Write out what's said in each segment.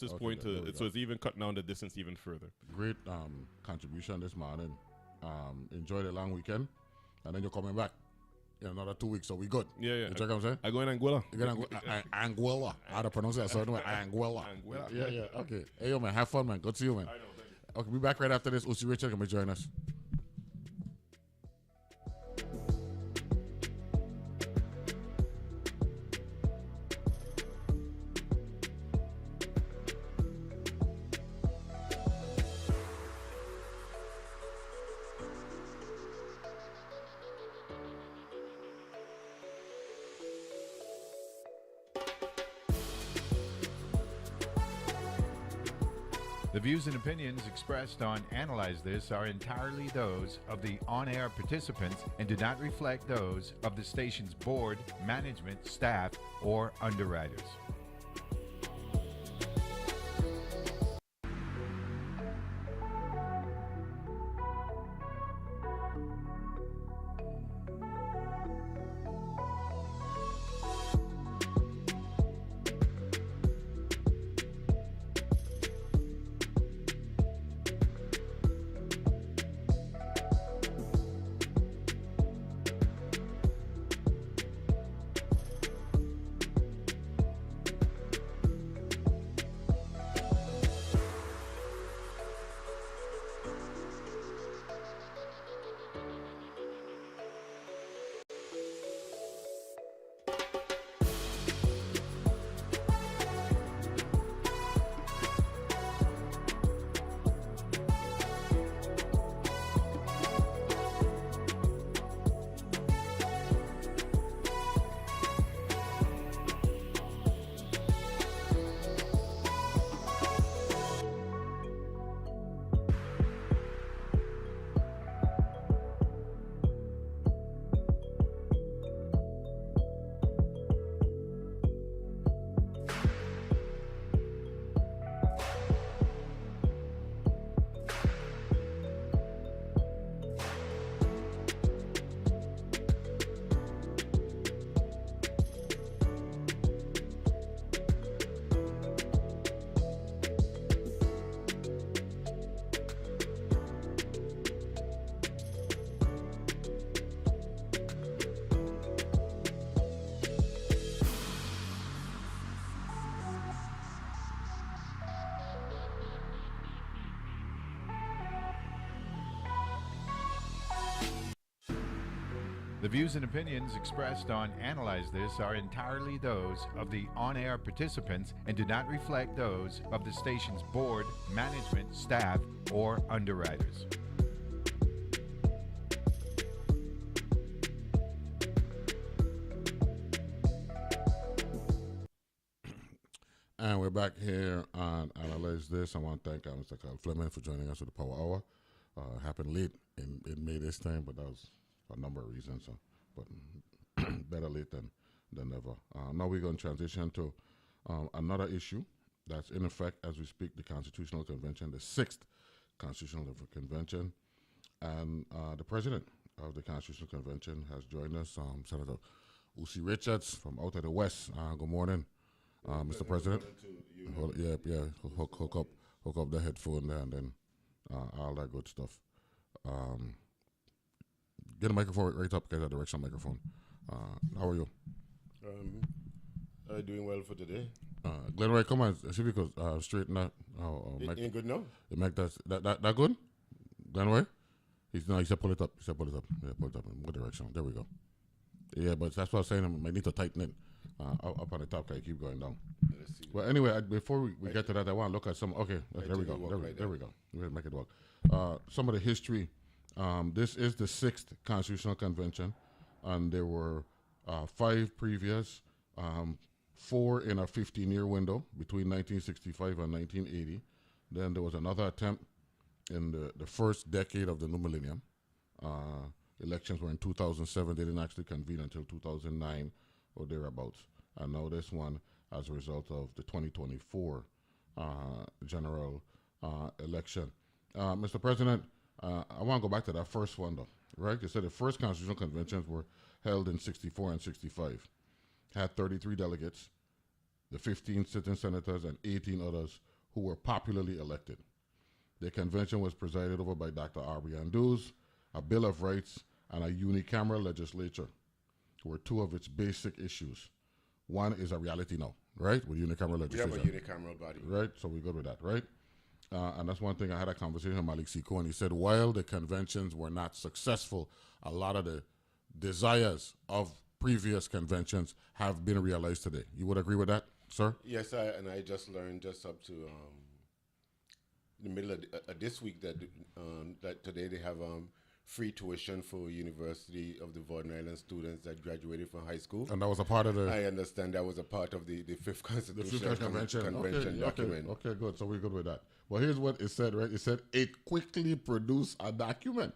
this Okay, point there we to so go. it's even cutting down the distance even further. Great contribution this morning. Enjoy the long weekend, and then you're coming back in another 2 weeks, so we good. Yeah, yeah. You check what I'm saying? I go in Anguilla. You got Anguilla. I had to pronounce that certain way. Anguilla. Anguilla. Yeah. Okay. Hey, yo, man. Have fun, man. Good to see you, man. I know. Thank you. Okay, be back right after this. Usie Richards going to join us. The views and opinions expressed on Analyze This are entirely those of the on-air participants and do not reflect those of the station's board, management, staff, or underwriters. The views and opinions expressed on Analyze This are entirely those of the on-air participants and do not reflect those of the station's board, management, staff, or underwriters. And we're back here on Analyze This. I want to thank Mr. Carl Fleming for joining us with the Power Hour. Happened late in May this time, but that was for a number of reasons. So, but better late than never. Now we're going to transition to another issue that's in effect as we speak, the Constitutional Convention, the 6th Constitutional Convention. And the president of the Constitutional Convention has joined us, Senator Usie Richards from out of the West. Good morning. Mr. President, hook up the headphone there, and then all that good stuff. Get the microphone right up, get a directional microphone. How are you? I'm doing well for today. Glenroy, come on, see if you could straighten that. Ain't good now? The mic that good? Glenroy? He said pull it up. Yeah, pull it up in good direction. There we go. Yeah, but that's what I was saying. I might need to tighten it up on the top. Can you keep going down? Let's see. Well, anyway, before we get to that, I want to look at some. Okay, there we go. There we go. We'll make it work. Some of the history. This is the 6th Constitutional Convention, and there were 5 previous, 4 in a 15-year window between 1965 and 1980. Then there was another attempt in the first decade of the new millennium. Elections were in 2007. They didn't actually convene until 2009 or thereabouts. And now this one as a result of the 2024 general election. Mr. President, I want to go back to that first one, though, right? You said the first constitutional conventions were held in 64 and 65, had 33 delegates. The 15 sitting senators and 18 others who were popularly elected. The convention was presided over by Dr. Aubrey Andrews. A Bill of Rights and a unicameral legislature were two of its basic issues. One is a reality now, right? With unicameral legislature. We have a unicameral body. Right? So we're good with that, right? And that's one thing I had a conversation with Malik Siko, and he said while the conventions were not successful, a lot of the desires of previous conventions have been realized today. You would agree with that, sir? Yes, I just learned just up to the middle of this week that today they have free tuition for University of the Virgin Islands students that graduated from high school. And that was a part of the... I understand that was a part of the fifth constitutional the fifth convention document. Okay, good. So we're good with that. Well, here's what it said, right? It said it quickly produced a document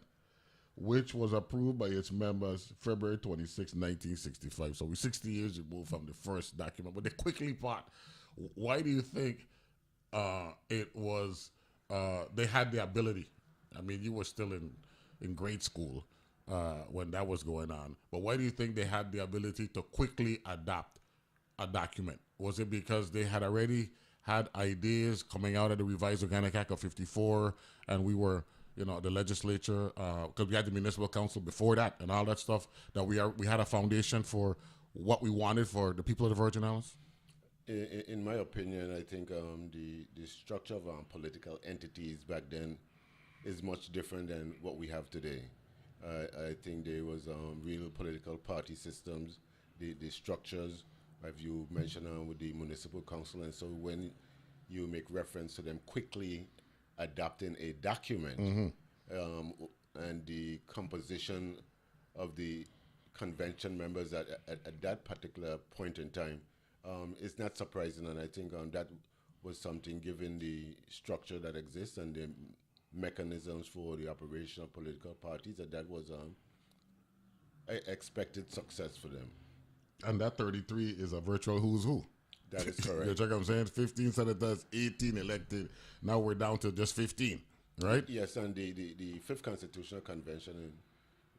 which was approved by its members February 26, 1965. So we're 60 years removed from the first document. But the quickly part, why do you think it was... they had the ability? I mean, you were still in grade school when that was going on. But why do you think they had the ability to quickly adopt a document? Was it because they had already had ideas coming out of the Revised Organic Act of 54, and we were, the legislature, because we had the municipal council before that and all that stuff, that we had a foundation for what we wanted for the people of the Virgin Islands? In my opinion, I think the structure of political entities back then is much different than what we have today. I think there was real political party systems, the structures, as you mentioned with the municipal council, and so when you make reference to them quickly adopting a document and the composition of the convention members at that particular point in time, it's not surprising, and I think that was something, given the structure that exists and the mechanisms for the operation of political parties, that was expected success for them. And that 33 is a virtual who's who. That is correct. You check what I'm saying? 15 senators, 18 elected. Now we're down to just 15, right? Yes, and the Fifth Constitutional Convention, and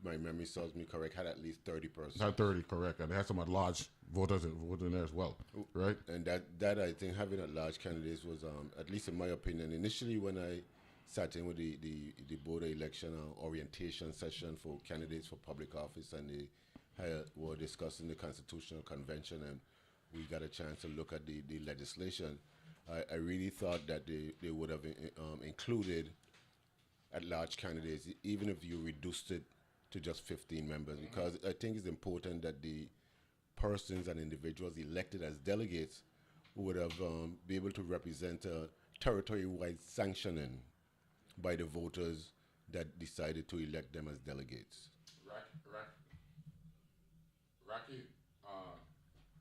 my memory serves me correct, had at least 30 persons. Had 30, correct. And they had some at-large voters in there as well, right? And that I think, having at-large candidates was, at least in my opinion, initially when I sat in with the Board of Election orientation session for candidates for public office, and they were discussing the Constitutional Convention, and we got a chance to look at the legislation. I really thought that they would have included at-large candidates, even if you reduced it to just 15 members, because I think it's important that the persons and individuals elected as delegates would have be able to represent a territory-wide sanctioning by the voters that decided to elect them as delegates. Rocky,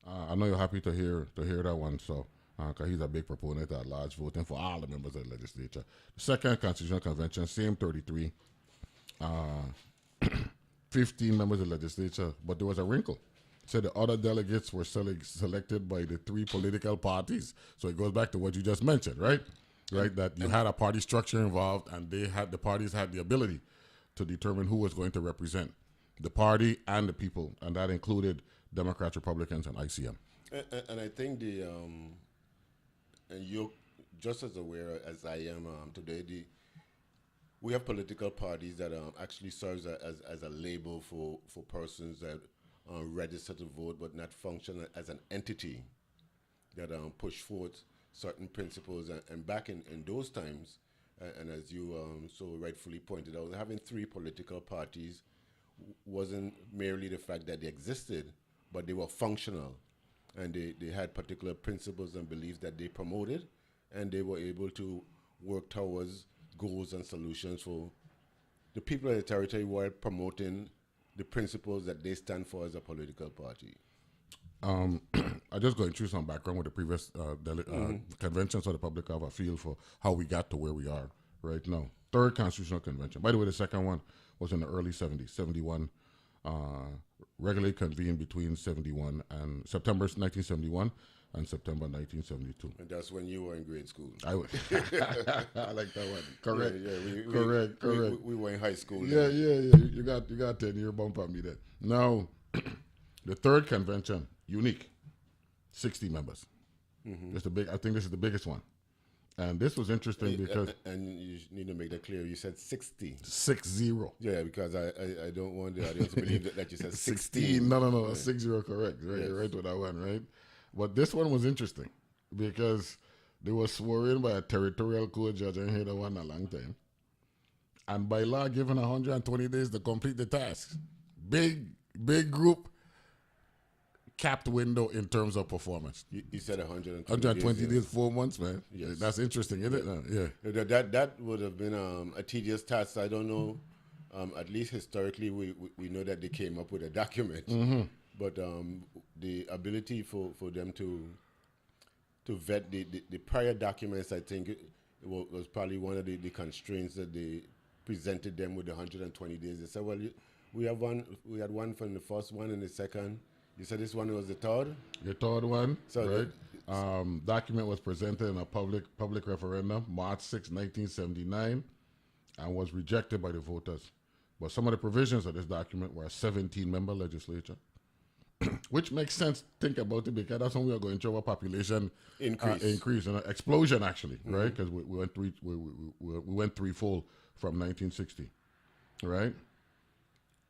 I know you're happy to hear that one, so because he's a big proponent of large voting for all the members of the legislature. The second Constitutional Convention, same 33, 15 members of the legislature, but there was a wrinkle. So the other delegates were selected by the three political parties. So it goes back to what you just mentioned, right? Right, that you had a party structure involved, and the parties had the ability to determine who was going to represent the party and the people, and that included Democrats, Republicans, and ICM. And I think and you're just as aware as I am today, we have political parties that actually serves as a label for persons that register to vote but not function as an entity that push forth certain principles. And back in those times, and as you so rightfully pointed out, having three political parties wasn't merely the fact that they existed, but they were functional, and they had particular principles and beliefs that they promoted, and they were able to work towards goals and solutions for the people of the territory while promoting the principles that they stand for as a political party. I just going through some background with the previous convention, so the public have a feel for how we got to where we are right now. Third Constitutional Convention. By the way, the second one was in the early 70s, 71. Regularly convened between September 1971 and September 1972. And that's when you were in grade school. I like that one. Correct. Yeah, correct. We were in high school. Yeah. You got 10-year bump on me there. Now, the third convention, unique, 60 members. It's I think this is the biggest one. And this was interesting because... And you need to make that clear. You said 60. 6-0. Yeah, because I don't want the audience to believe that you said 16. No, 6-0, correct. Right, yes. You're right with that one, right? But this one was interesting because they were sworn in by a territorial court judge. I heard that one a long time. And by law, given 120 days to complete the task. Big group, capped window in terms of performance. You said 120 days, 4 months, man. Yes. That's interesting, isn't it? Yeah. That would have been a tedious task. I don't know. At least historically, we know that they came up with a document. Mm-hmm. But the ability for them to vet the prior documents, I think, was probably one of the constraints that they presented them with the 120 days. They said, well, we had one from the first one and the second. You said this one was the third? The third one, so right. Document was presented in a public referendum, March 6, 1979, and was rejected by the voters. But some of the provisions of this document were a 17-member legislature, which makes sense. Think about it, because that's when we are going through a population increase, an explosion actually, mm-hmm. right? Because we went threefold from 1960, right?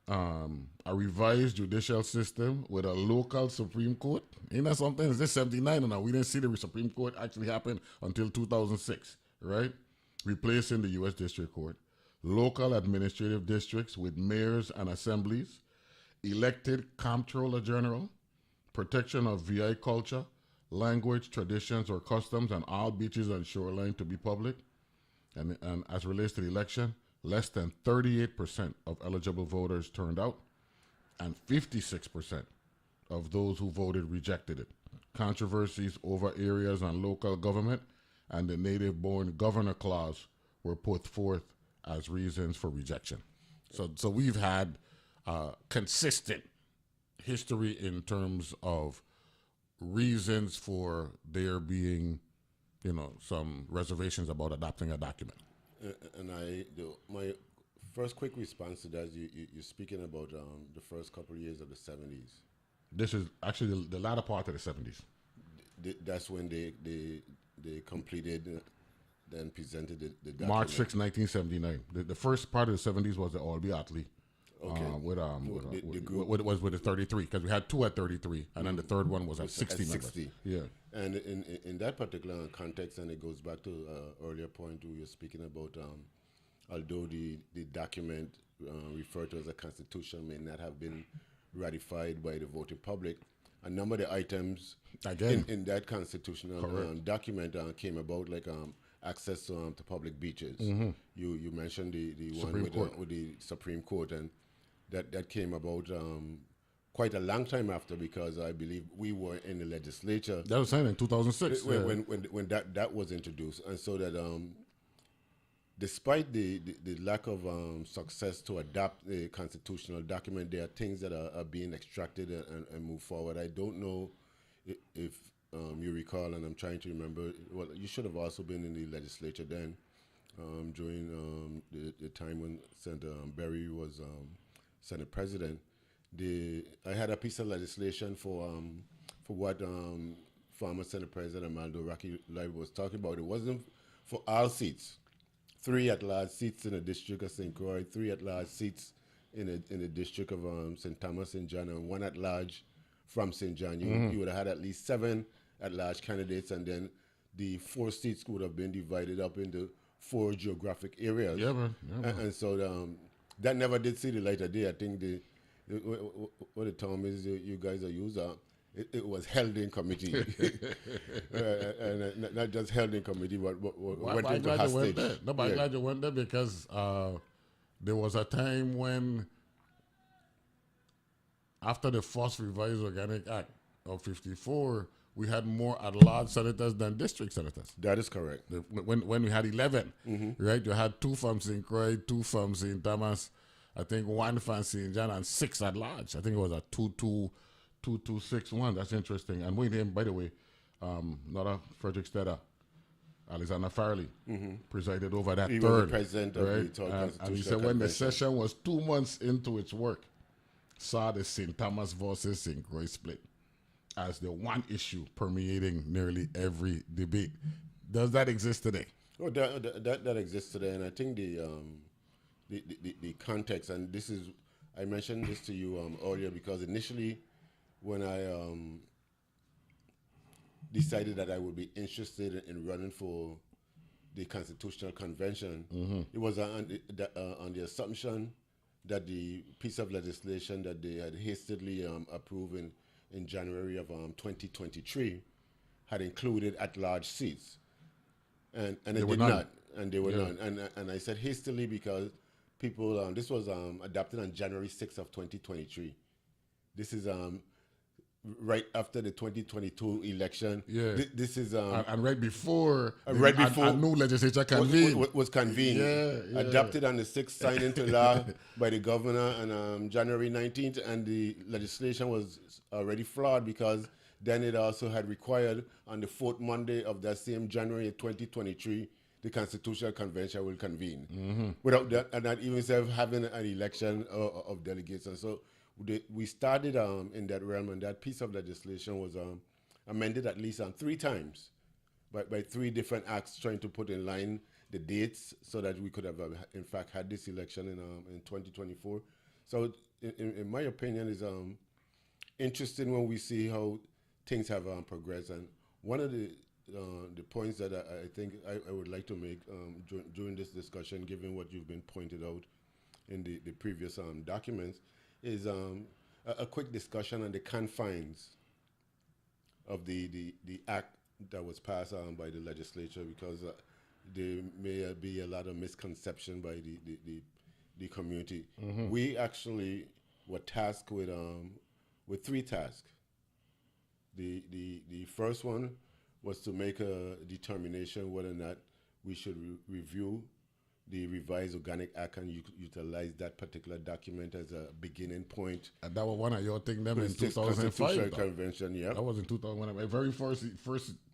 A revised judicial system with a local Supreme Court. Ain't that something? Is this 79 or no? We didn't see the Supreme Court actually happen until 2006, right? Replacing the U.S. District Court. Local administrative districts with mayors and assemblies. Elected comptroller general. Protection of VI culture, language, traditions, or customs on all beaches and shoreline to be public. And as relates to the election, less than 38% of eligible voters turned out, and 56% of those who voted rejected it. Controversies over areas on local government and the native-born governor clause were put forth as reasons for rejection. So we've had consistent history in terms of reasons for there being, some reservations about adopting a document. And my first quick response to that is you're speaking about the first couple of years of the 70s. This is actually the latter part of the 70s. That's when they completed and presented the document. March 6, 1979. The first part of the 70s was the Albee Otley. Okay. With the 33, because we had two at 33, and then the third one was at 60 members. Yeah. And in that particular context, and it goes back to earlier point we were speaking about, although the document referred to as a constitution may not have been ratified by the voting public, a number of the items in that constitutional document came about, like access to public beaches. Mm-hmm. You mentioned the one with the Supreme Court, and that came about quite a long time after, because I believe we were in the legislature. That was saying in 2006 when that was introduced, and so that despite the lack of success to adopt a constitutional document, there are things that are being extracted and move forward. I don't know if you recall, and I'm trying to remember. Well, you should have also been in the legislature then, during the time when Senator Berry was Senate President. I had a piece of legislation for what former Senate President Amaldo Rocky Live was talking about. It wasn't for all seats. 3 at-large seats in the district of St. Croix, 3 at-large seats in the district of St. Thomas, St. John, and 1 at-large from St. John. You would have had at least 7 at-large candidates, and then the 4 seats would have been divided up into 4 geographic areas. Yeah, man. And so that never did see the light of day. I think what the term is you guys are using, it was held in committee. And not just held in committee, but went into hostage. I'm glad you went there, because there was a time when, after the first revised Organic Act of 54, we had more at-large senators than district senators. That is correct. When we had 11, right? You had 2 from St. Croix, 2 from St. Thomas, I think 1 from St. John, and 6 at large. I think it was a 2-2-6-1. That's interesting. And we named, by the way, not a Frederick Stedder, Alexander Farley presided over that he third. Was the president of the third and he said when the session was 2 months into its work, saw the St. Thomas versus St. Croix split as the one issue permeating nearly every debate. Does that exist today? Oh, that exists today, and I think the context, and this is, I mentioned this to you earlier because initially, when I decided that I would be interested in running for the Constitutional Convention, it was on the assumption that the piece of legislation that they had hastily approved in January of 2023 had included at-large seats. And it did not. And they were none. And I said hastily because people, this was adopted on January 6th of 2023. This is right after the 2022 election. Yeah. This is and right before a new legislature convened. was convened. Yeah. Adopted on the 6th, signed into law by the governor on January 19th, and the legislation was already flawed because then it also had required on the 4th Monday of that same January 2023, the Constitutional Convention will convene. Without that, and not even having an election of delegates. And so we started in that realm, and that piece of legislation was amended at least 3 times by 3 different acts trying to put in line the dates so that we could have, in fact, had this election in 2024. So, in my opinion, is interesting when we see how things have progressed. And one of the points that I think I would like to make during this discussion, given what you've been pointed out in the previous documents, is a quick discussion on the confines of the act that was passed by the legislature, because there may be a lot of misconception by the community. We actually were tasked with 3 tasks. The first one was to make a determination whether or not we should review the revised Organic Act and utilize that particular document as a beginning point. And that was one of your things them in The 2005. Convention, yeah. That was in 2001. My very first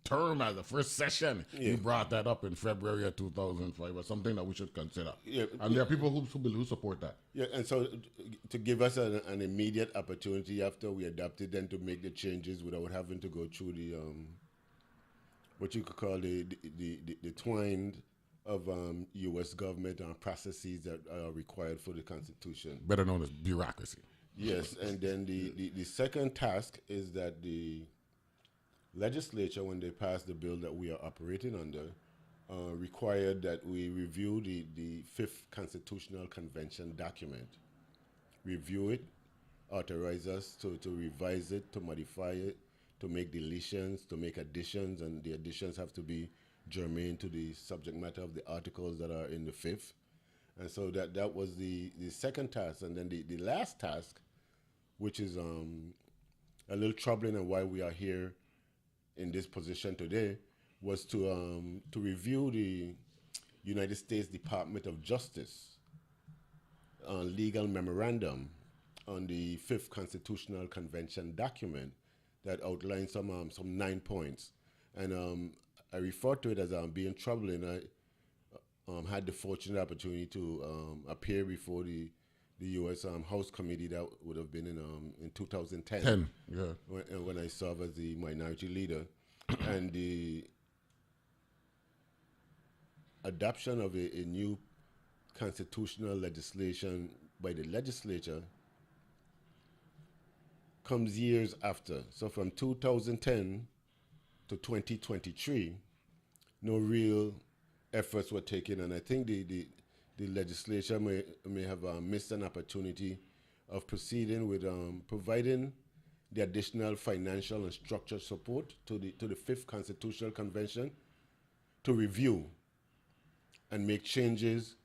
term as the first session, you brought that up in February of 2005 as something that we should consider. Yeah, and there are people who support that. Yeah, and so to give us an immediate opportunity after we adopted, then to make the changes without having to go through the what you could call the twined of U.S. government processes that are required for the Constitution. Better known as bureaucracy. Yes, and then the second task is that the legislature, when they passed the bill that we are operating under, required that we review the 5th Constitutional Convention document. Review it, authorize us to revise it, to modify it, to make deletions, to make additions, and the additions have to be germane to the subject matter of the articles that are in the 5th. And so that was the second task. And then the last task, which is a little troubling and why we are here in this position today, was to review the United States Department of Justice legal memorandum on the 5th Constitutional Convention document that outlines some 9 points. And I refer to it as being troubling. I had the fortunate opportunity to appear before the U.S. House Committee that would have been in 2010. When I served as the minority leader. And the adoption of a new constitutional legislation by the legislature comes years after. So from 2010 to 2023, no real efforts were taken, and I think the legislature may have missed an opportunity of proceeding with providing the additional financial and structural support to the 5th Constitutional Convention to review and make changes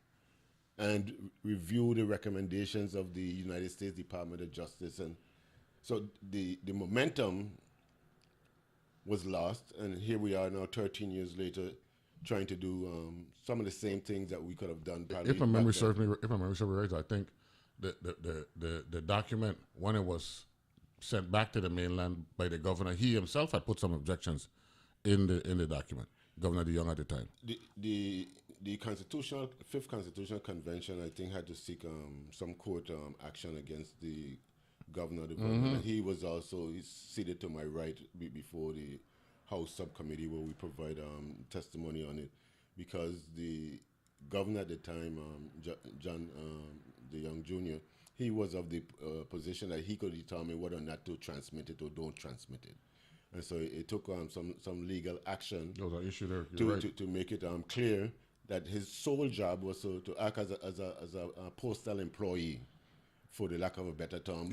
and review the recommendations of the United States Department of Justice. And so the momentum was lost, and here we are now 13 years later trying to do some of the same things that we could have done. If my memory serves me right, I think the document, when it was sent back to the mainland by the governor, he himself had put some objections in the document. Governor DeYoung at the time. The 5th Constitutional Convention, I think, had to seek some court action against the governor of the government. And he was also seated to my right before the House subcommittee where we provide testimony on it, because the governor at the time, John the Young Jr., he was of the position that he could determine whether or not to transmit it or don't transmit it. And so it took some legal action There was an issue there. to make it clear that his sole job was to act as a postal employee, for the lack of a better term.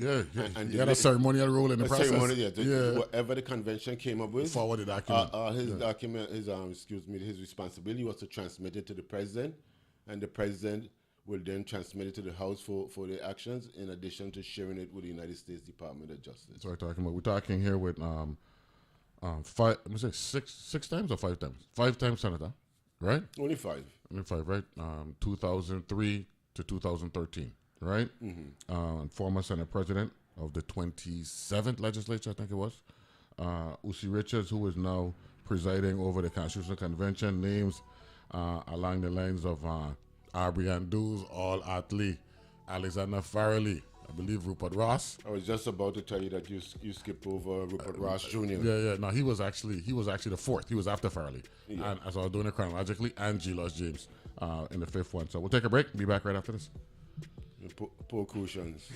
And he had a ceremonial role in the process. Whatever the convention came up with, forward the document. His responsibility was to transmit it to the president, and the president will then transmit it to the House for the actions, in addition to sharing it with the United States Department of Justice. So we're talking here with six times or 5 times? 5 times senator, right? Only 5. Only 5, right? 2003 to 2013, right? And former Senate President of the 27th legislature, I think it was. Usie Richards, who is now presiding over the Constitutional Convention, names along the lines of Arbrian Dews, All Atley, Alexander Farrelly, I believe Rupert Ross. I was just about to tell you that you skipped over Rupert Ross Jr. No, he was actually the 4th. He was after Farrelly. And as I was doing it chronologically, and G. Loss James in the 5th one. So we'll take a break. Be back right after this. Poor cushions.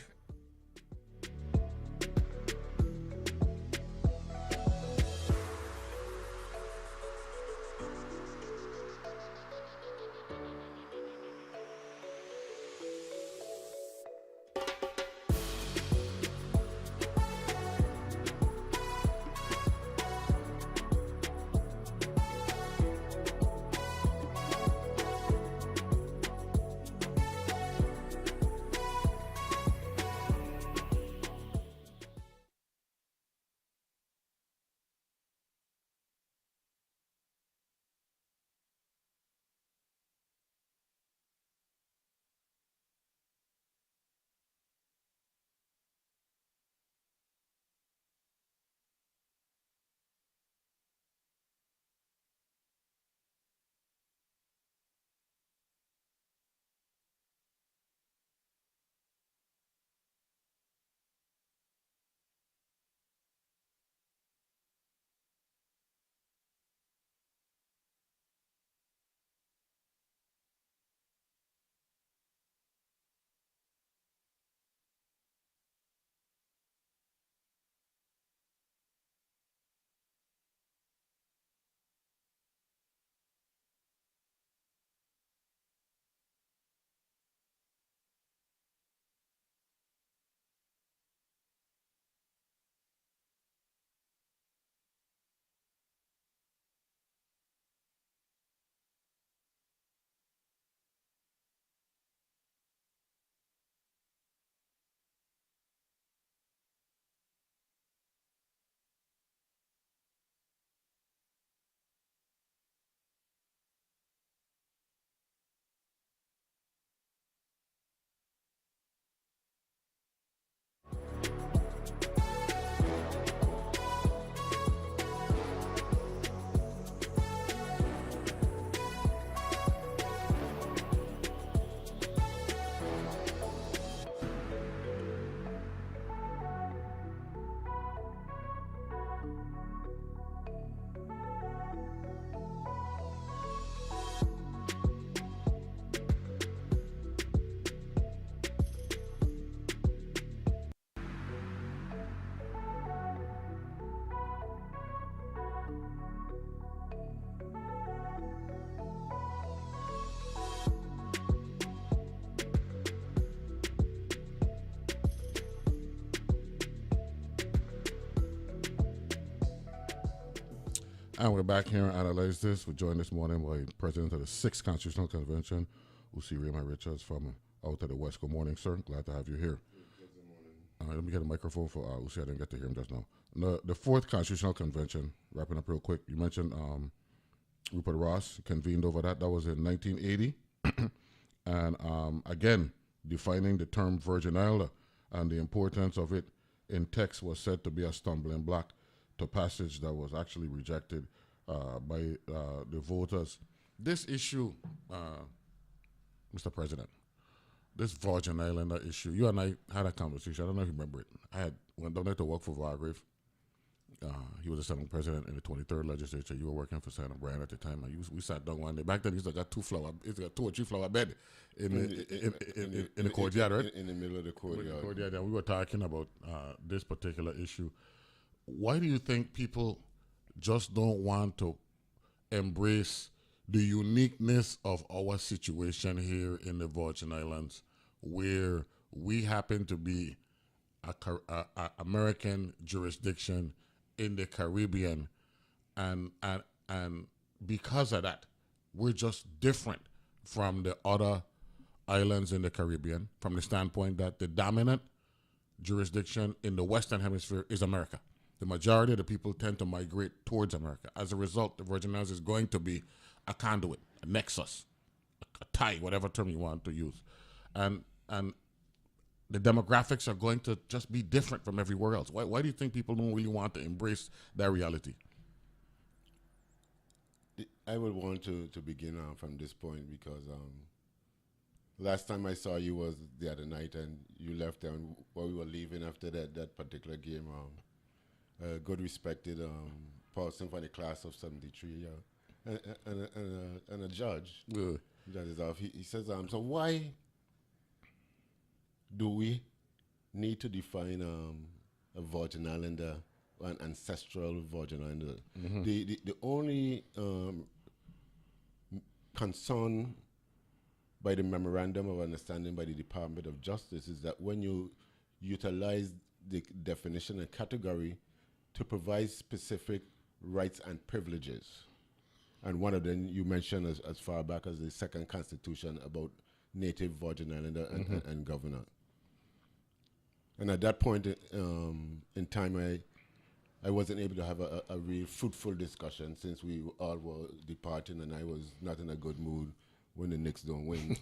And we're back here and analyze this. We're joined this morning by the President of the 6th Constitutional Convention, Usie Richards from out of the West. Good morning, sir. Glad to have you here. Good morning. Let me get a microphone for Usie. I didn't get to hear him just now. The 4th Constitutional Convention, wrapping up real quick, you mentioned Rupert Ross convened over that. That was in 1980. And again, defining the term Virgin Island and the importance of it in text was said to be a stumbling block to passage that was actually rejected by the voters. This issue, Mr. President, this Virgin Islander issue, you and I had a conversation. I don't know if you remember it. I went down there to work for Vargrave, he was a Senate president in the 23rd legislature. You were working for Senator Bryan at the time. We sat down one day. Back then, he got two or three flower bed in the courtyard, right? In the middle of the courtyard. And we were talking about this particular issue. Why do you think people just don't want to embrace the uniqueness of our situation here in the Virgin Islands, where we happen to be a American jurisdiction in the Caribbean, and because of that, we're just different from the other islands in the Caribbean from the standpoint that the dominant jurisdiction in the Western Hemisphere is America. The majority of the people tend to migrate towards America. As a result, the Virgin Islands is going to be a conduit, a nexus, a tie, whatever term you want to use. And the demographics are going to just be different from everywhere else. Why do you think people don't really want to embrace that reality? I would want to begin from this point because last time I saw you was the other night, and you left, and while we were leaving after that particular game, a good respected person for the class of 73, and a judge. He says, so why do we need to define a Virgin Islander, an ancestral Virgin Islander? Mm-hmm. The only concern by the Memorandum of Understanding by the Department of Justice is that when you utilize the definition and category to provide specific rights and privileges, and one of them you mentioned as far back as the second constitution about native Virgin Islander and governor. And at that point in time, I wasn't able to have a real fruitful discussion since we all were departing and I was not in a good mood when the Knicks don't win.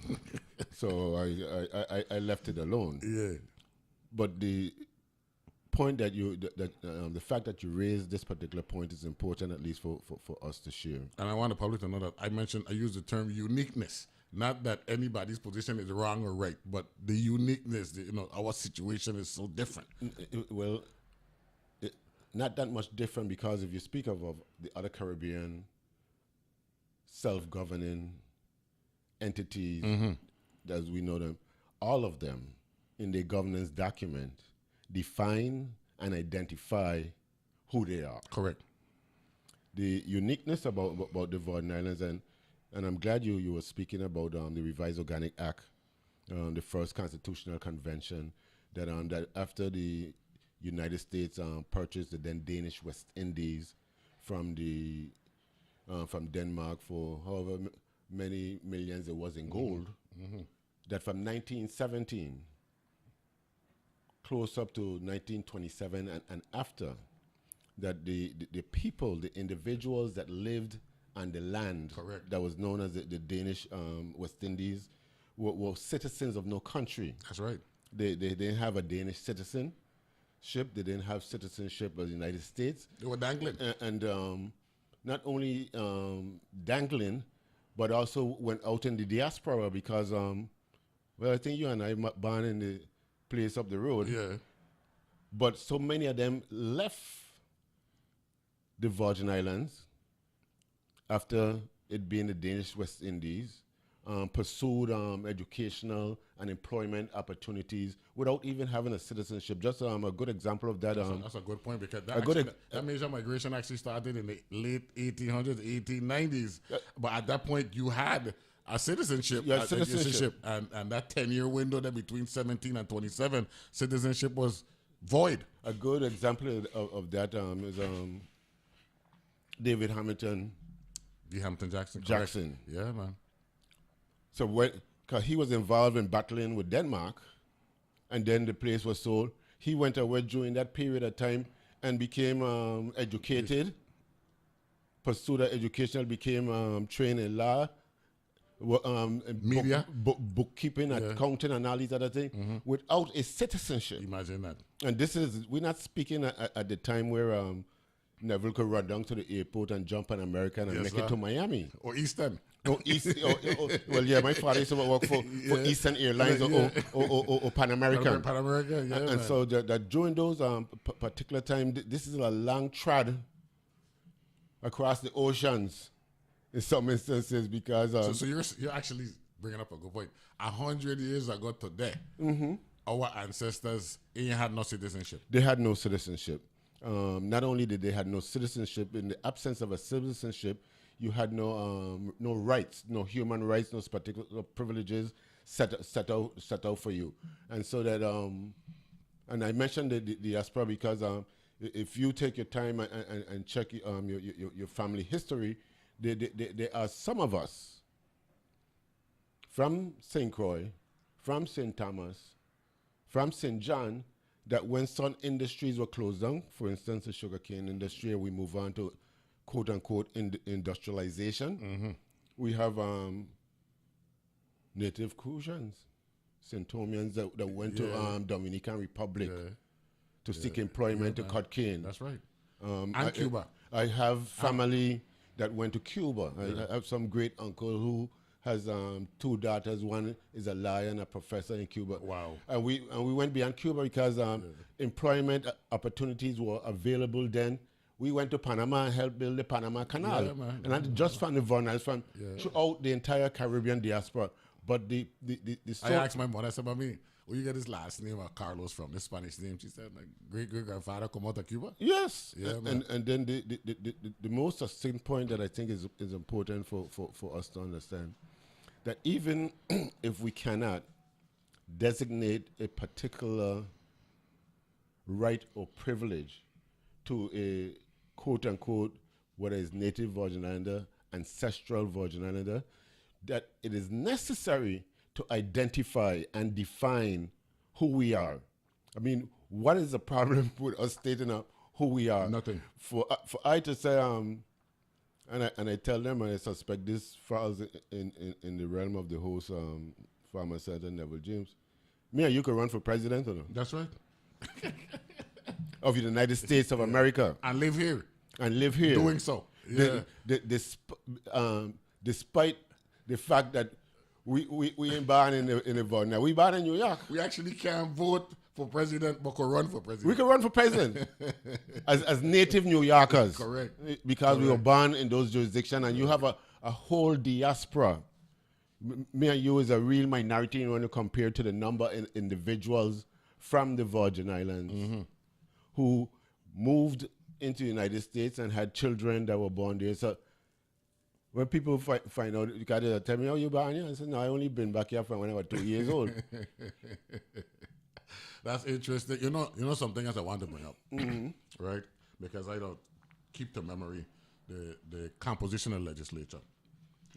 So I left it alone. Yeah. But the point that the fact that you raised this particular point is important, at least for us to share. And I want the public to know that I used the term uniqueness. Not that anybody's position is wrong or right, but the uniqueness, our situation is so different. Well, not that much different, because if you speak of the other Caribbean self-governing entities, as we know them, all of them in their governance document define and identify who they are. Correct. The uniqueness about the Virgin Islands, and I'm glad you were speaking about the Revised Organic Act, the first constitutional convention, that after the United States purchased the then Danish West Indies from Denmark for however many millions it was in gold, that from 1917 close up to 1927 and after, that the people, the individuals that lived on the land that was known as the Danish West Indies were citizens of no country. That's right. They didn't have a Danish citizenship. They didn't have citizenship of the United States. They were dangling. And not only dangling, but also went out in the diaspora because, I think you and I born in the place up the road. Yeah. But so many of them left the Virgin Islands after it being the Danish West Indies, pursued educational and employment opportunities without even having a citizenship. Just a good example of that. That's a good point, because that major migration actually started in the late 1800s, 1890s. But at that point, you had a citizenship. And that 10-year window there between 17 and 27, citizenship was void. A good example of that is David Hamilton. D. Hampton Jackson. Jackson. Yeah, man. So because he was involved in battling with Denmark, and then the place was sold, he went away during that period of time and became educated, pursued educational, became trained in law, media, bookkeeping, accounting, and all these other things, without a citizenship. Imagine that. And we're not speaking at the time where Neville could run down to the airport and jump on American and make it to Miami. Or Eastern. Oh, well, yeah, my father used to work for Eastern Airlines or Pan American. Pan American, yeah. And so that during those particular time, this is a long trad across the oceans in some instances because... so you're actually bringing up a good point. 100 years ago today, our ancestors ain't had no citizenship. They had no citizenship. Not only did they had no citizenship, in the absence of a citizenship, you had no rights, no human rights, no particular privileges set out for you. And so that, and I mentioned the diaspora because if you take your time and check your family history, there are some of us from St. Croix, from St. Thomas, from St. John, that when some industries were closed down, for instance, the sugarcane industry, we move on to quote-unquote industrialization. We have native Crucians, St. Thomians that went to Dominican Republic to seek employment to cut cane. That's right. And Cuba. I have family that went to Cuba. I have some great uncle who has 2 daughters. One is a lawyer and a professor in Cuba. Wow. And we went beyond Cuba because employment opportunities were available then. We went to Panama and helped build the Panama Canal. Yeah, man. And not just from the Vulners, from throughout the entire Caribbean diaspora. But the I asked my mother, I said, "Mommy, where you get this last name of Carlos from, this Spanish name?" She said, like, great-great-grandfather come out of Cuba? Yes. Yeah, and then the most succinct point that I think is important for us to understand, that even if we cannot designate a particular right or privilege to a quote-unquote, whether it's native Virgin Islander, ancestral Virgin Islander, that it is necessary to identify and define who we are. I mean, what is the problem with us stating up who we are? Nothing. For I to say, and I tell them, and I suspect this falls in the realm of the host, former Senator Neville James. Me and you can run for president or no? That's right. Of the United States of America. And live here. Doing so. Yeah. Despite the fact that we ain't born in the vote now. We born in New York. We actually can't vote for president, but can run for president. We can run for president as native New Yorkers. Correct. Because we were born in those jurisdictions, and you have a whole diaspora. Me and you is a real minority when you compare to the number of individuals from the Virgin Islands who moved into the United States and had children that were born there. So when people find out, you got to tell me, "Oh, you born here?" I said, "No, I only been back here from when I was 2 years old." That's interesting. You know something else I want to bring up, right? Because I don't keep to memory the composition of legislature,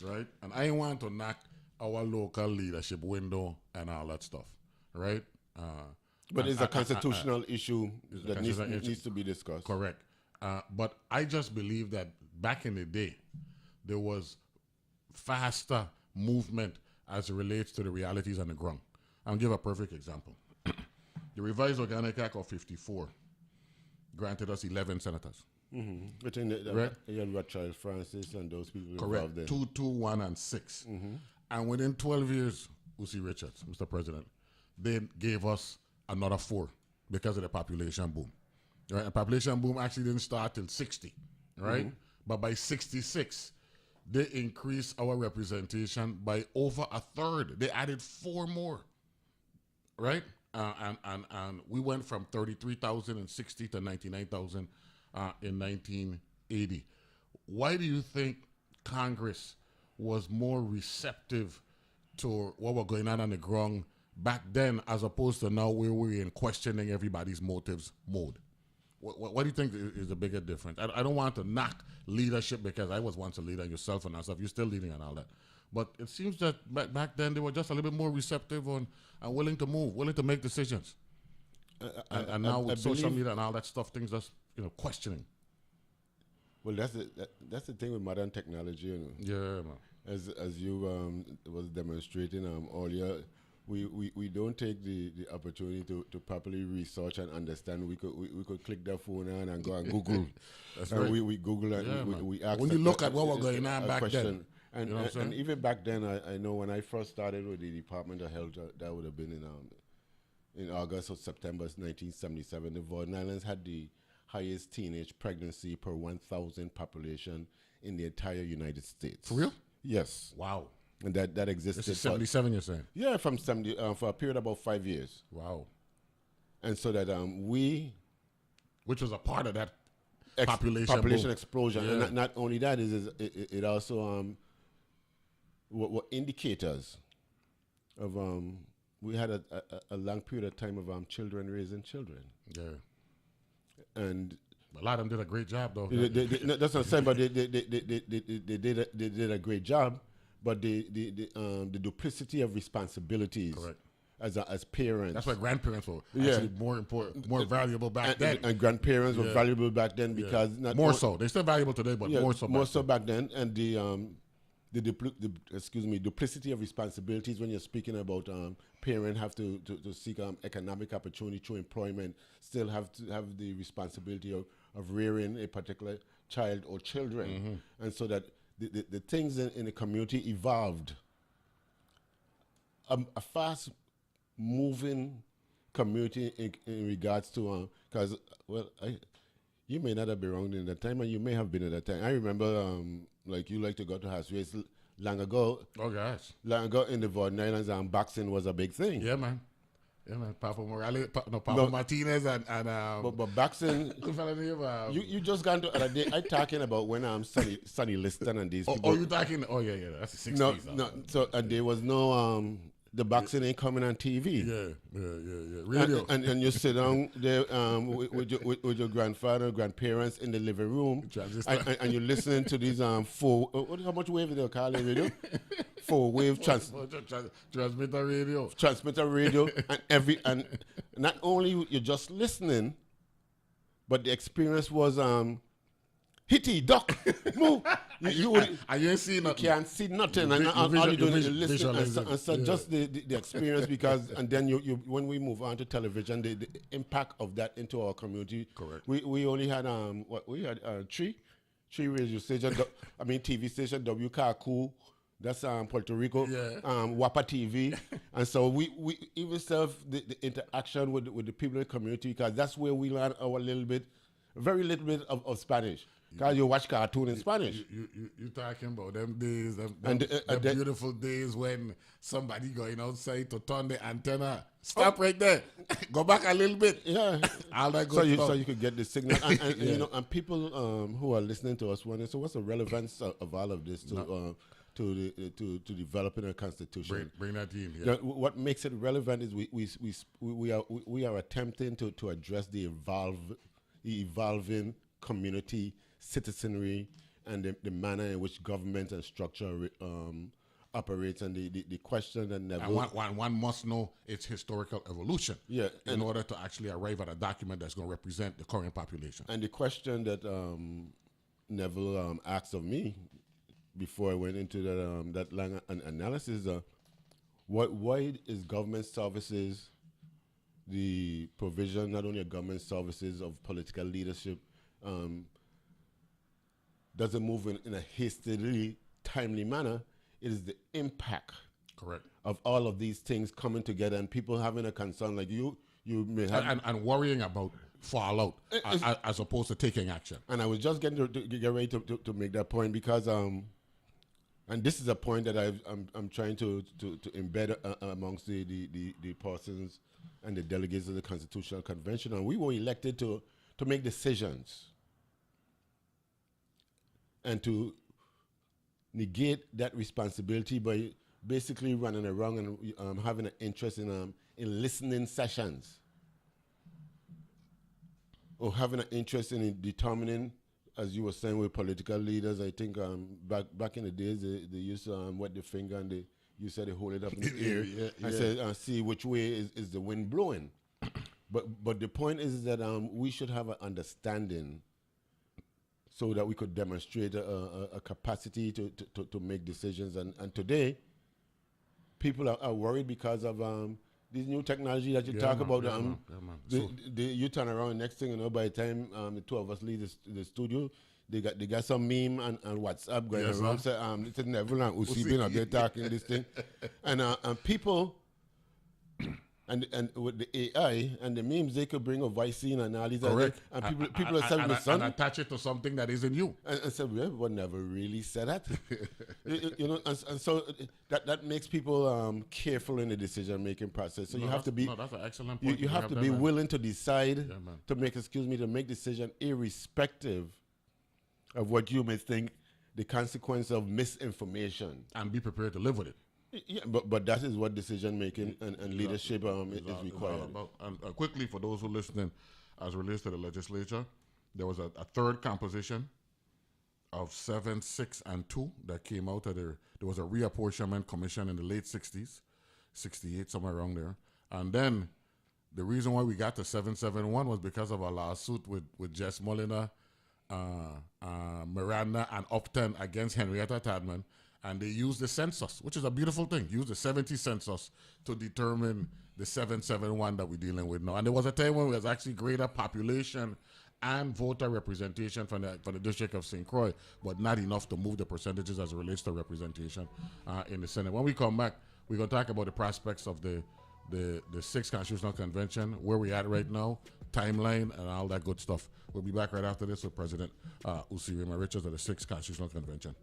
right? And I want to knock our local leadership window and all that stuff, right? But it's a constitutional issue that needs to be discussed. Correct. But I just believe that back in the day, there was faster movement as it relates to the realities on the ground. I'll give a perfect example. The Revised Organic Act of 54 granted us 11 senators. Between right? Richards, Francis, and those people Correct. involved there. 2, 2, 1, and 6. And within 12 years, Usie Richards, Mr. President, they gave us another 4 because of the population boom. Right? And population boom actually didn't start till 60, right? But by 66, they increased our representation by over a third. They added 4 more, right? And we went from 33,060 to 99,000 in 1980. Why do you think Congress was more receptive to what was going on the ground back then as opposed to now where we're in questioning everybody's motives mode? What do you think is the bigger difference? I don't want to knock leadership because I was once a leader yourself and stuff. You're still leading and all that. But it seems that back then they were just a little bit more receptive and willing to move, willing to make decisions. And now with social media and all that stuff, things just questioning. Well, that's the thing with modern technology, you know. Yeah, man. As you was demonstrating earlier, we don't take the opportunity to properly research and understand. We could click the phone on and go and Google. That's and right. we Google and we ask. When you look at what was going on back then, And, You know what I'm and saying? even back then, I know when I first started with the Department of Health, that would have been in August or September 1977. The Virgin Islands had the highest teenage pregnancy per 1,000 population in the entire United States. For real? Yes. Wow. And that existed. This is 77, you're saying? Yeah, from 70 for a period of about 5 years. Wow. And so that we Which was a part of that population boom. explosion. Yeah. And not only that, it also were indicators of we had a long period of time of children raising children. Yeah. And A lot of them did a great job, though. no, that's what I'm saying. But they did a great job. But the duplicity of responsibilities, Correct. as parents. That's why grandparents were Yeah. actually more important, more valuable back then. And grandparents were Yeah. valuable back then because not More o- so. They're still valuable today, but yeah, more so. more back so then. back then. And the duplicity of responsibilities when you're speaking about parents have to seek economic opportunity through employment, still have to have the responsibility of rearing a particular child or children, Mm-hmm. and so that the things in the community evolved. A fast moving community in regards to because you may not have been around in that time, and you may have been at that time. I remember like you like to go to house race long ago. Oh, gosh. Long ago in the Virgin Islands, boxing was a big thing. Yeah, man. Yeah, man. Papa Morales, Papa Martinez, and But boxing, the fella name, you just got to. I talking about when Sonny Liston and these people. oh, you talking? Oh, yeah, yeah. That's the 60s. No. So there was no the boxing ain't coming on TV. Yeah. Radio. And you sit down there with your grandfather, grandparents in the living room, and you're listening to these how much wave they call it radio? 4-wave Transmitter radio. Transmitter radio, and not only you're just listening, but the experience was hitty, duck, move. You ain't seen nothing. can't see nothing, and all you're doing is listening. And so just the experience, because, and then you when we move on to television, the impact of that into our community. Correct. We only had three radio station, TV station, WKQ. That's Puerto Rico, Yeah. WAPA TV, and so we even serve the interaction with the people in the community, because that's where we learn very little bit of Spanish. Because you watch cartoon in Spanish. You talking about them days, them And beautiful days when somebody going outside to turn the antenna. Stop right there. Go back a little bit. Yeah. All that So good stuff. you could get the signal, and Yeah. and people who are listening to us wondering, so what's the relevance of all of this to developing a constitution? Bring that in here. Yeah, what makes it relevant is we are attempting to address the evolving community citizenry and the manner in which government and structure operates, and the question that Neville. And one must know its historical evolution, in order to actually arrive at a document that's going to represent the current population. And the question that Neville asked of me before I went into that long analysis, why is government services, the provision not only of government services of political leadership, doesn't move in a hastily, timely manner? It is the impact, Correct, of all of these things coming together, and people having a concern like you may have, and worrying about fallout as opposed to taking action. And I was just getting to get ready to make that point, because and this is a point that I'm trying to embed amongst the persons and the delegates of the Constitutional Convention, and we were elected to make decisions and to negate that responsibility by basically running around and having an interest in listening sessions, or having an interest in determining, as you were saying with political leaders. I think back in the days they used to wet the finger and you said they hold it up in the air. I said see which way is the wind blowing. But the point is that we should have an understanding, so that we could demonstrate a capacity to make decisions. And today, people are worried because of this new technology that you talk about. You turn around, next thing you know, by the time the two of us leave the studio, they got some meme and WhatsApp going Yes, around. sir. Say this is Neville and Usie been out there talking this thing, and people. And with the AI and the memes, they could bring a voice in and all these other, and people are saying and attach it to something that isn't you. And said, well, everyone never really said that. you know, and so that makes people careful in the decision-making process. So you have to be... No, that's an excellent point. You have to be willing to decide to make decision irrespective of what you may think the consequence of misinformation. And be prepared to live with it. Yeah, but that is what decision making and leadership is required. And quickly, for those who are listening, as relates to the legislature, there was a third composition of 7, 6, and 2 that came out of there. There was a reapportionment commission in the late 60s, 68, somewhere around there. And then the reason why we got to 771 was because of a lawsuit with Jess Molina, Miranda, and Upton against Henrietta Tadman. And they used the census, which is a beautiful thing. Use the 70 census to determine the 771 that we're dealing with now. And there was a time when there was actually greater population and voter representation from the District of St. Croix, but not enough to move the percentages as it relates to representation in the Senate. When we come back, we're going to talk about the prospects of the 6th Constitutional Convention, where we're at right now, timeline, and all that good stuff. We'll be back right after this with President Usie Richards of the 6th Constitutional Convention.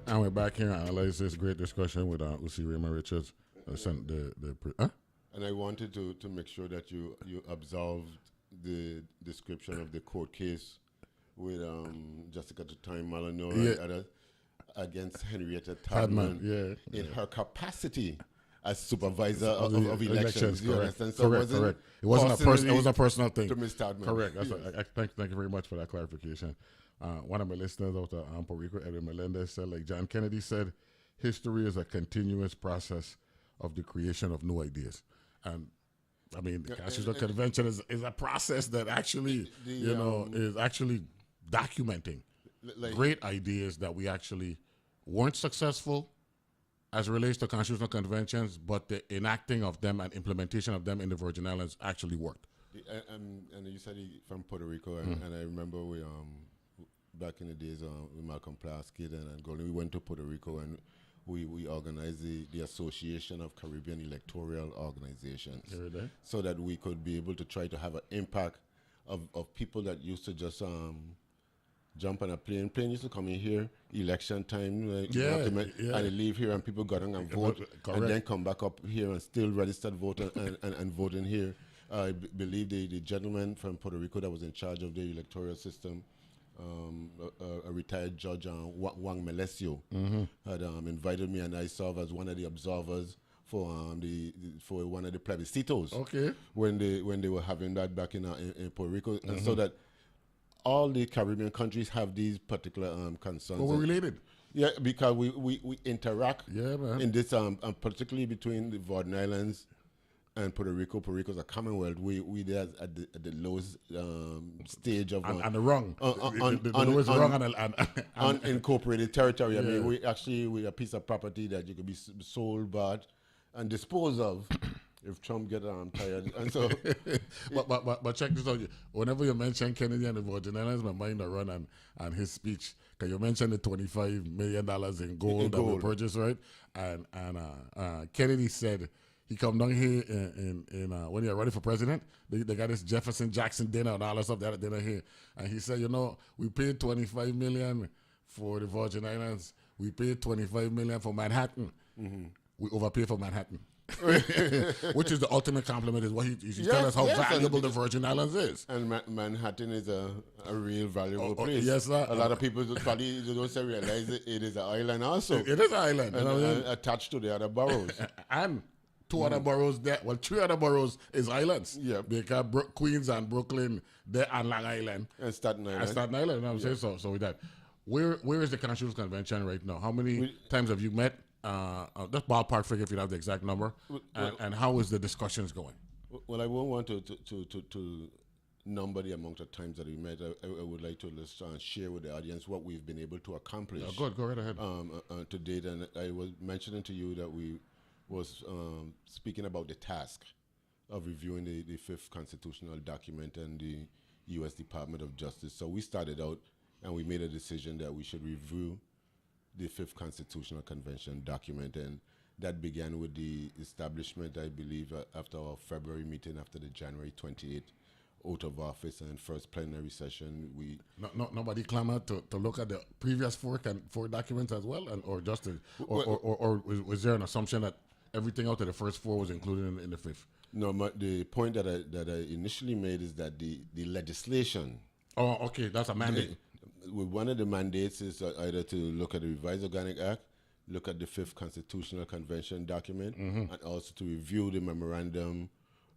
And we're back here and analyze this great discussion with Usie Richards. And I wanted to make sure that you observed the description of the court case with Jessica Time Maloney against Henrietta Tadman in her capacity as supervisor of elections. You understand? So correct. It wasn't a personal thing. To Ms. Tadman. Correct. Thank you very much for that clarification. One of my listeners out of Puerto Rico, Edwin Melendez, said, like John Kennedy said, history is a continuous process of the creation of new ideas. And I mean, the Constitutional Convention is a process that actually, is actually documenting great ideas that we actually weren't successful as it relates to constitutional conventions, but the enacting of them and implementation of them in the Virgin Islands actually worked. And you said from Puerto Rico, and I remember we back in the days with Malcolm Plaskett and Golden, we went to Puerto Rico and we organized the Association of Caribbean Electoral Organizations, so that we could be able to try to have an impact of people that used to just jump on a plane. Plane used to come in here, election time, and they leave here, and people got on and vote, and then come back up here and still registered vote and vote in here. I believe the gentleman from Puerto Rico that was in charge of the electoral system, a retired judge, Juan Melesio, had invited me, and I served as one of the observers for one of the plebiscitos. Okay. When they were having that back in Puerto Rico, and so that all the Caribbean countries have these particular concerns. Well, we're related. Yeah, because we interact in this, particularly between the Virgin Islands and Puerto Rico. Puerto Rico is a Commonwealth. We there at the lowest stage of and the wrong, the lowest wrong and unincorporated territory. I mean, we a piece of property that you could be sold, bought, and disposed of. If Trump get tired, and so, but check this out. Whenever you mention Kennedy and the Virgin Islands, my mind will run on his speech. Cause you mentioned the $25 million in gold that we purchased, right? And Kennedy said he come down here in when you're ready for president. They got this Jefferson Jackson dinner and all that stuff. That dinner here, and he said, we paid $25 million for the Virgin Islands. We paid $25 million for Manhattan. Mm-hmm. We overpaid for Manhattan. Which is the ultimate compliment, is what he's telling us how valuable the Virgin Islands is. And Manhattan is a real valuable place. Yes, sir. A lot of people probably don't realize it is an island also. It is an island. And attached to the other boroughs. And two other boroughs there. Well, three other boroughs is islands. Yeah. Because Queens and Brooklyn, they're on Long Island. And Staten Island. You know what I'm saying? So with that. Where is the Constitutional Convention right now? How many times have you met? Just ballpark figure if you have the exact number, and how is the discussions going? Well, I won't want to number the amount of times that we met. I would like to share with the audience what we've been able to accomplish. Go right ahead. To date, and I was mentioning to you that we was speaking about the task of reviewing the fifth constitutional document and the U.S. Department of Justice. So we started out and we made a decision that we should review the fifth constitutional convention document, and that began with the establishment, I believe, after our February meeting, after the January 28th oath of office and first plenary session. Nobody clamored to look at the previous four documents as well, or was there an assumption that everything out of the first four was included in the fifth? No, the point that I initially made is that the legislation. Oh, okay, that's a mandate. One of the mandates is either to look at the Revised Organic Act, look at the Fifth Constitutional Convention document, and also to review the memorandum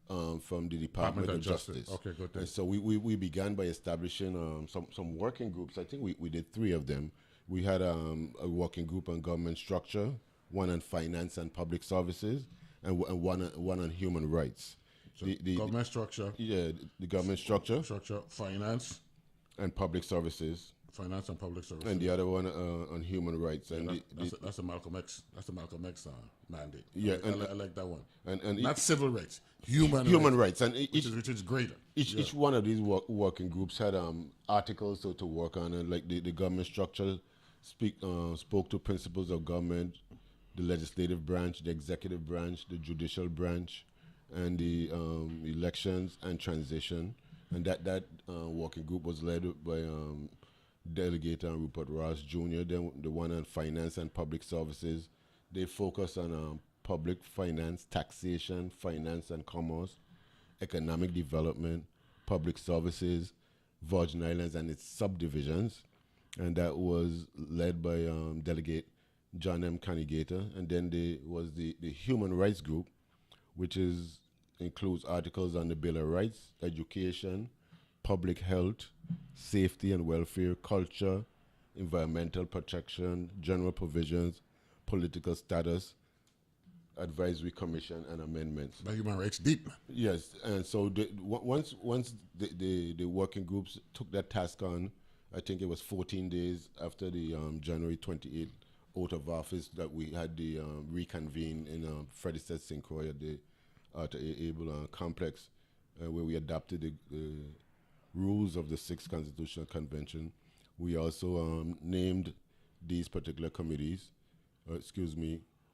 from the Department of Justice. Okay, good. And so we began by establishing some working groups. I think we did 3 of them. We had a working group on government structure, one on finance and public services, and one on human rights. So the government structure. Yeah, the government structure. Finance. And public services. Finance and public services. And the other one on human rights. And that's the Malcolm X. That's the Malcolm X mandate. Yeah, I like that one. And not civil rights, human rights. And which is greater. Each one of these working groups had articles to work on, and like the government structure spoke to principles of government, the legislative branch, the executive branch, the judicial branch, and the elections and transition. And that working group was led by Delegate Rupert Ross Jr. Then the one on finance and public services, they focus on public finance, taxation, finance and commerce, economic development, public services, Virgin Islands and its subdivisions. And that was led by Delegate John M. Canigata. And then there was the human rights group, which includes articles on the Bill of Rights, education, public health, safety and welfare, culture, environmental protection, general provisions, political status, advisory commission, and amendments. But human rights deep. Yes, and so once the working groups took that task on, I think it was 14 days after the January 28th oath of office that we had the reconvene in Freddie Said St. Croix at the Arthur A. Abel complex, where we adopted the rules of the 6th Constitutional Convention. We also named these particular committees,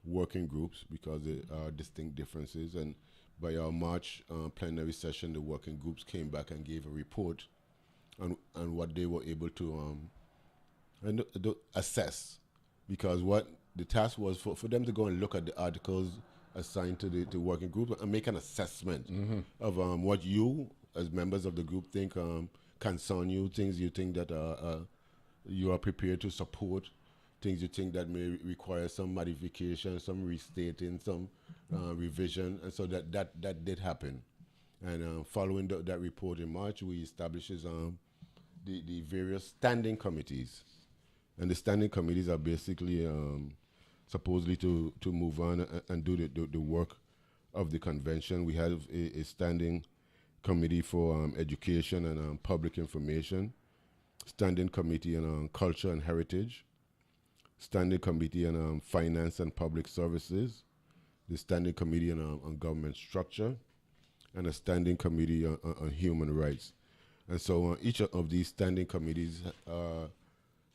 working groups, because there are distinct differences. And by our March plenary session, the working groups came back and gave a report on what they were able to assess. Because what the task was for them to go and look at the articles assigned to the working group and make an assessment of what you, as members of the group, think concern you, things you think that you are prepared to support, things you think that may require some modification, some restating, some revision, and so that did happen. And following that report in March, we established the various standing committees. And the standing committees are basically supposedly to move on and do the work of the convention. We have a standing committee for education and public information, standing committee on culture and heritage, standing committee on finance and public services, the standing committee on government structure, and a standing committee on human rights. And so each of these standing committees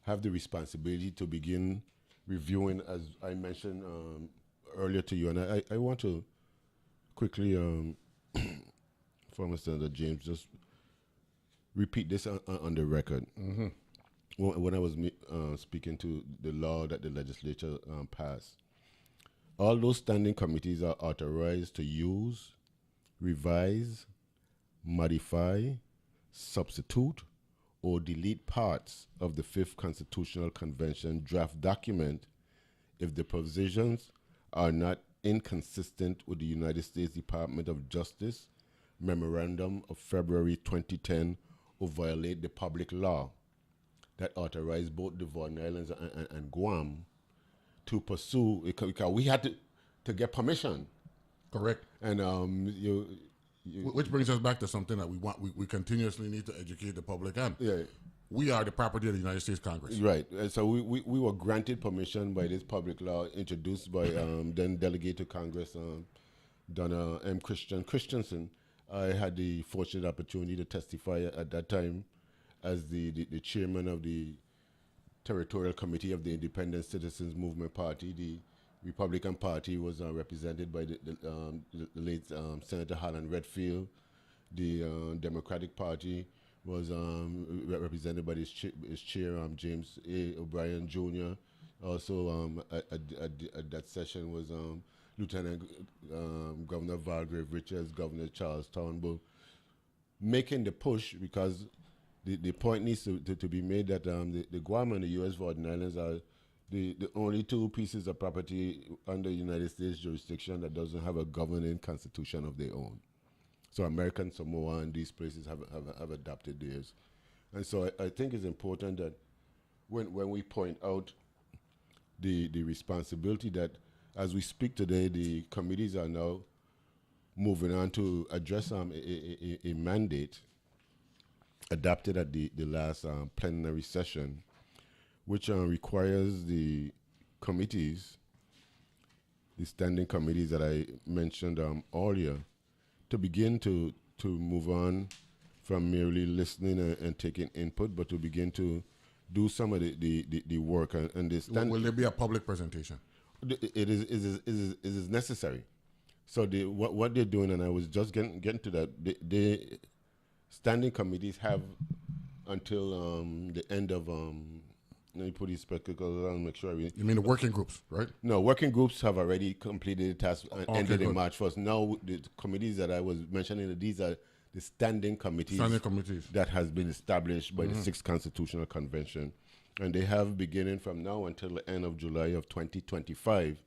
have the responsibility to begin reviewing, as I mentioned earlier to you. And I want to quickly, former Senator James, just repeat this on the record. When I was speaking to the law that the legislature passed, all those standing committees are authorized to use, revise, modify, substitute, or delete parts of the 5th Constitutional Convention draft document if the provisions are not inconsistent with the United States Department of Justice Memorandum of February 2010 or violate the public law that authorized both the Virgin Islands and Guam to pursue, because we had to get permission. Correct. And which brings us back to something that we continuously need to educate the public on. Yeah. We are the property of the United States Congress. Right. And so we were granted permission by this public law introduced by then Delegate to Congress, Donna M. Christensen. I had the fortunate opportunity to testify at that time as the chairman of the Territorial Committee of the Independent Citizens Movement Party. The Republican Party was represented by the late Senator Harlan Redfield. The Democratic Party was represented by his chair, James A. O'Brien Jr. Also at that session was Lieutenant Governor Usie Richards, Governor Charles Turnbull, making the push, because the point needs to be made that the Guam and the U.S. Virgin Islands are the only two pieces of property under United States jurisdiction that doesn't have a governing constitution of their own. So American Samoa and these places have adopted theirs. And so I think it's important that when we point out the responsibility that as we speak today, the committees are now moving on to address a mandate adopted at the last plenary session, which requires the committees, the standing committees that I mentioned earlier, to begin to move on from merely listening and taking input, but to begin to do some of the work. And this will there be a public presentation? It is necessary. So what they're doing, and I was just getting to that, the standing committees have until the end of let me put these spectacles on, make sure You mean the working groups, right? No, working groups have already completed the task and ended good. in March 1st. Now the committees that I was mentioning, these are the standing committees that has been established by the 6th Constitutional Convention. And they have, beginning from now until the end of July of 2025,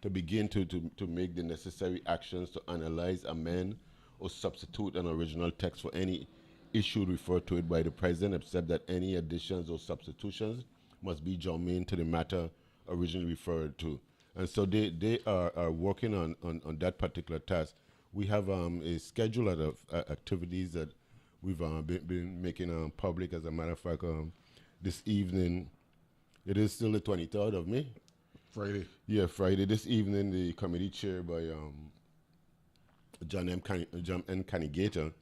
to begin to make the necessary actions to analyze, amend, or substitute an original text for any issue referred to it by the President, except that any additions or substitutions must be germane to the matter originally referred to. And so they are working on that particular task. We have a schedule of activities that we've been making public. As a matter of fact, this evening, it is still the 23rd of May. Friday. Yeah, Friday. This evening, the committee chaired by John N. Canigata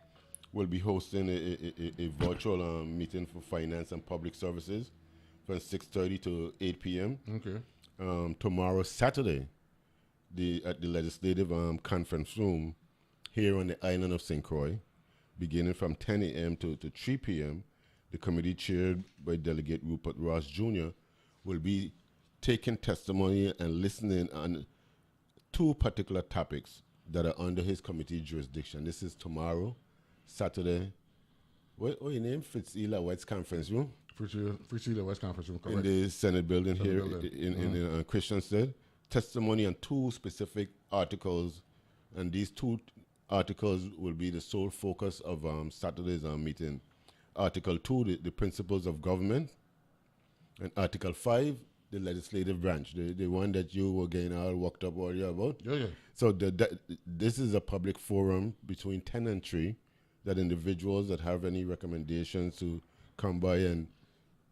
will be hosting a virtual meeting for finance and public services from 6:30 to 8 p.m. Okay. Tomorrow, Saturday, at the legislative conference room here on the island of St. Croix, beginning from 10 a.m. to 3 p.m., the committee chaired by Delegate Rupert Ross Jr. will be taking testimony and listening on two particular topics that are under his committee jurisdiction. This is tomorrow, Saturday. What your name? Fitzila West Conference Room? Fitzila West Conference Room, correct. In the Senate building Senate here building. in Christiansted. Testimony on two specific articles, and these two articles will be the sole focus of Saturday's meeting. Article 2, the principles of government, and Article 5, the legislative branch, the one that you were getting all worked up earlier about. Yeah. So this is a public forum between 10 and 3 that individuals that have any recommendations to come by and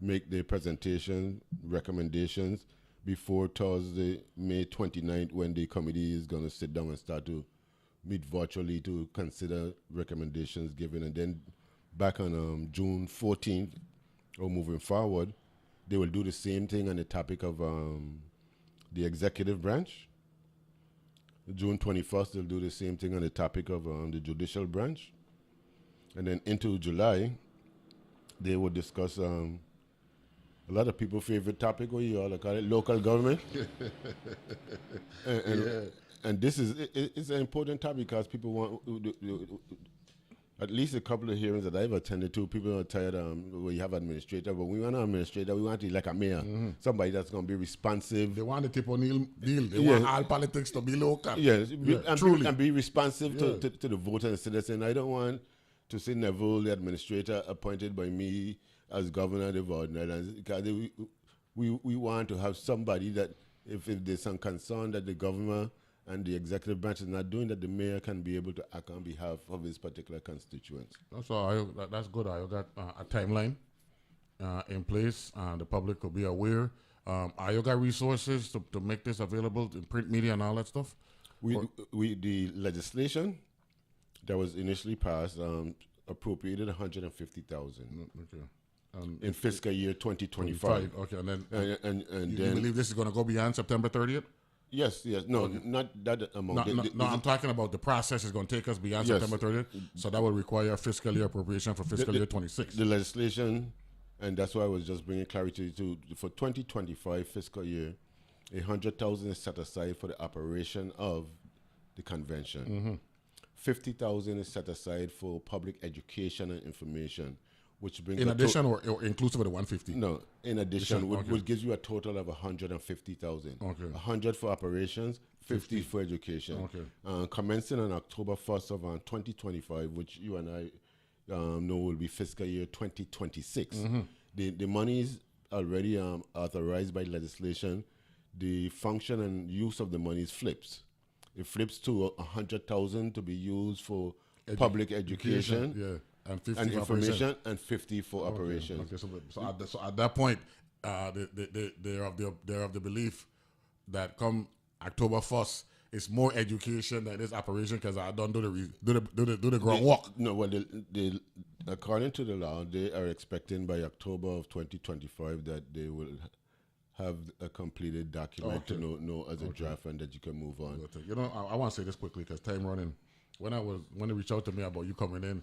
make their presentation recommendations before Thursday, May 29th, when the committee is going to sit down and start to meet virtually to consider recommendations given. And then back on June 14th, or moving forward, they will do the same thing on the topic of the executive branch. June 21st, they'll do the same thing on the topic of the judicial branch. And then into July, they will discuss a lot of people's favorite topic, what you all call it, local government. And this is it's an important topic because people want, at least a couple of hearings that I've attended to, people are tired where you have administrator, but we want an administrator, we want to like a mayor, somebody that's going to be responsive. They want the Tip O'Neill deal. They want all politics to be local. Yes, truly. And be responsive to the voter and citizen. I don't want to see Neville, the administrator, appointed by me as governor of the Netherlands, because we want to have somebody that if there's some concern that the governor and the executive branch is not doing, that the mayor can be able to act on behalf of his particular constituents. That's all. That's good. I got a timeline in place. The public will be aware. I got resources to make this available in print media and all that stuff. The legislation that was initially passed appropriated $150,000. Okay. In fiscal year 2025. Okay, and then and you then believe this is going to go beyond September 30th? Yes. No, not that amount. No, I'm talking about the process is going to take us beyond September 30th. So that will require a fiscal year appropriation for fiscal year 26. The legislation, and that's why I was just bringing clarity to for 2025 fiscal year, $100,000 is set aside for the operation of the convention. $50,000 is set aside for public education and information, which brings in addition or inclusive of the 150. No, in addition, which gives you a total of 150,000. Okay. 100 for operations, 50 for education. Okay. Commencing on October 1st of 2025, which you and I know will be fiscal year 2026. The money is already authorized by legislation. The function and use of the money flips. It flips to 100,000 to be used for public education. Yeah. And 50 and for information, operation. and 50 for operations. Okay, so at that point, they're of the belief that come October 1st, it's more education than this operation because I don't do the groundwork. No, well, according to the law, they are expecting by October of 2025 that they will have a completed document to know as a draft and that you can move on. You know, I want to say this quickly because time running. When they reached out to me about you coming in,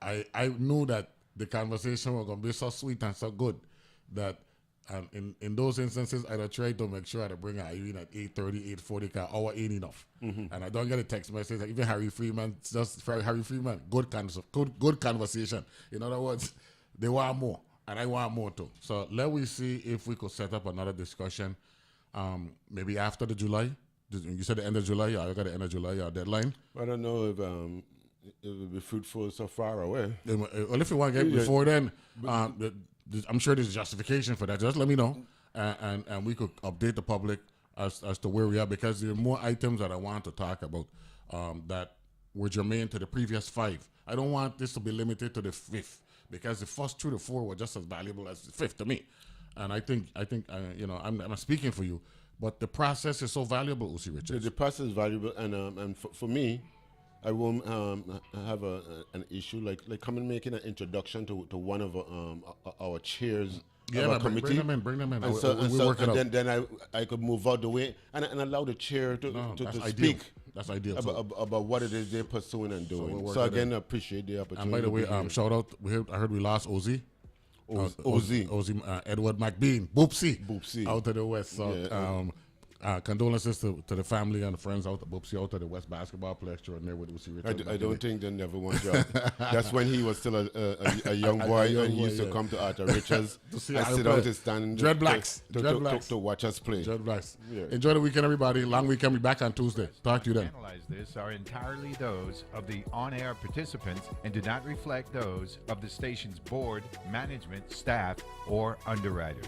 I knew that the conversation was going to be so sweet and so good that in those instances, I'd try to make sure I bring Irene at 8:30, 8:40, because hour ain't enough. And I don't get a text message. Like even Harry Freeman, good conversation. In other words, they want more, and I want more too. So let we see if we could set up another discussion, maybe after the July. You said the end of July. I got the end of July deadline. I don't know if it will be fruitful so far away. Well, if you want to get before then, I'm sure there's justification for that. Just let me know, and we could update the public as to where we are, because there are more items that I want to talk about that were germane to the previous 5. I don't want this to be limited to the 5th, because the first 2 to 4 were just as valuable as the 5th to me. And I think you know, I'm not speaking for you, but the process is so valuable, Usie Richards. The process is valuable, and for me, I won't have an issue like coming making an introduction to one of our chairs. Yeah, of our committee. Bring them in. And then I could move out the way and allow the chair to speak. That's ideal. About what it is they're pursuing and doing. So again, I appreciate the opportunity. And by the way, shout out. I heard we lost Usie. Usie, Edward McBean, Boopsy, out of the West. So, condolences to the family and the friends out of Boopsy, out of the West basketball player extraordinaire with Usie Richards. I don't think they never won job. That's when he was still a young boy, and he used to come to Arthur Richards and sit out his stand to watch us play. Dread Blacks. Yeah. Enjoy the weekend, everybody. Long weekend. Be back on Tuesday. Talk to you then. Analyze this are entirely those of the on-air participants and do not reflect those of the station's board, management, staff, or underwriters.